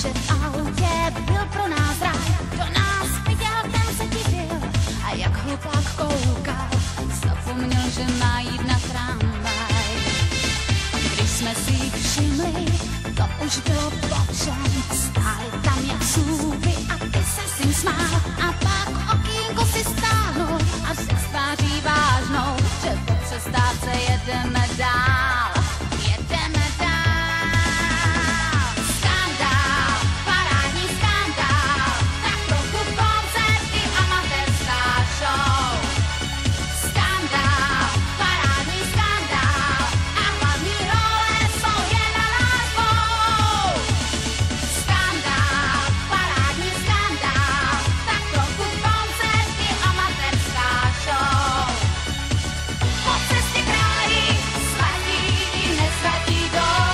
Večer v autě byl pro nás ráj, kdo nás viděl, ten se divil a jak hlupák koukal, zapomněl, že má jít na tramvaj. Když jsme si jich všimli, to už bylo počem, stáli tam jak sůvy a ty se jim smál a pak okýnko si stáhnul a se tváří vážnou, že po přestávce jedeme dál. Jedeme dál. Skandál, parádní skandál, tak trochu koncerty, amatérská show. Skandál, parádní skandál a hlavní role jsou jen na nás dvou. Skandál, parádní skandál, tak trochu koncerty, amatérská show. Po cestě králi svatí i nesvatí jdou.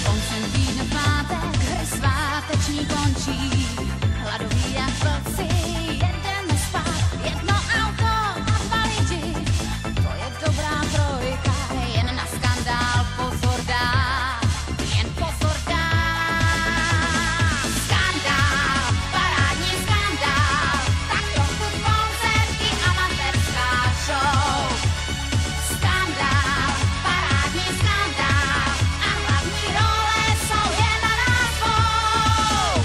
Koncem týdne v pátek, hry sváteční končí. Hladoví jak vlci, jedeme spát. Jedno auto a dva lidi, to je dobrá trojka. Jen na skandál pozor dát, jen pozor dát. Skandál, parádní skandál, tak trochu koncerty, amatérská show. Skandál, parádní skandál a hlavní role jsou jen na nás dvou.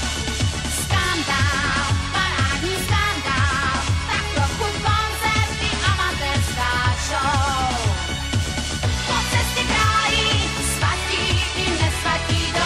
Skandál, parádní skandál, tak trochu koncerty, amatérská show. Po cestě králi svatí i nesvatí jdou.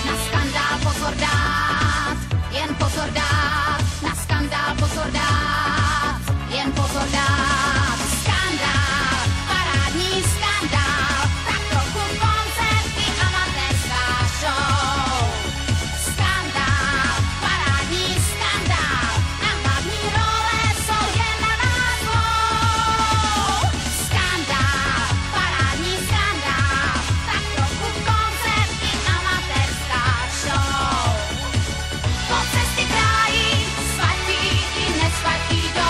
Na skandál pozor dát, jen pozor dát. Na skandál pozor dát, jen pozor dát. Skandál, parádní skandál, tak trochu koncerty, amatérská show. Skandál, parádní skandál a hlavní role jsou jen na nás dvou. Skandál, parádní skandál, tak trochu koncerty, amatérská show. Po cestě králi svatí i nesvatí jdou.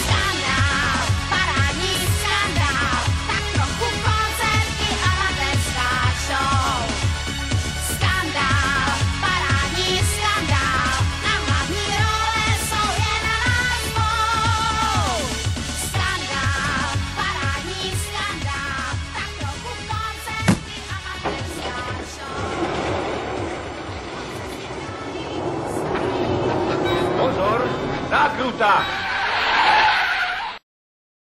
Skandál, parádní skandál, tak trochu koncerty, amatérská show. Skandál, parádní skandál a hlavní role jsou jen na nás dvou. Skandál, parádní skandál, tak trochu koncerty, amatérská show. Pozor, zákruta!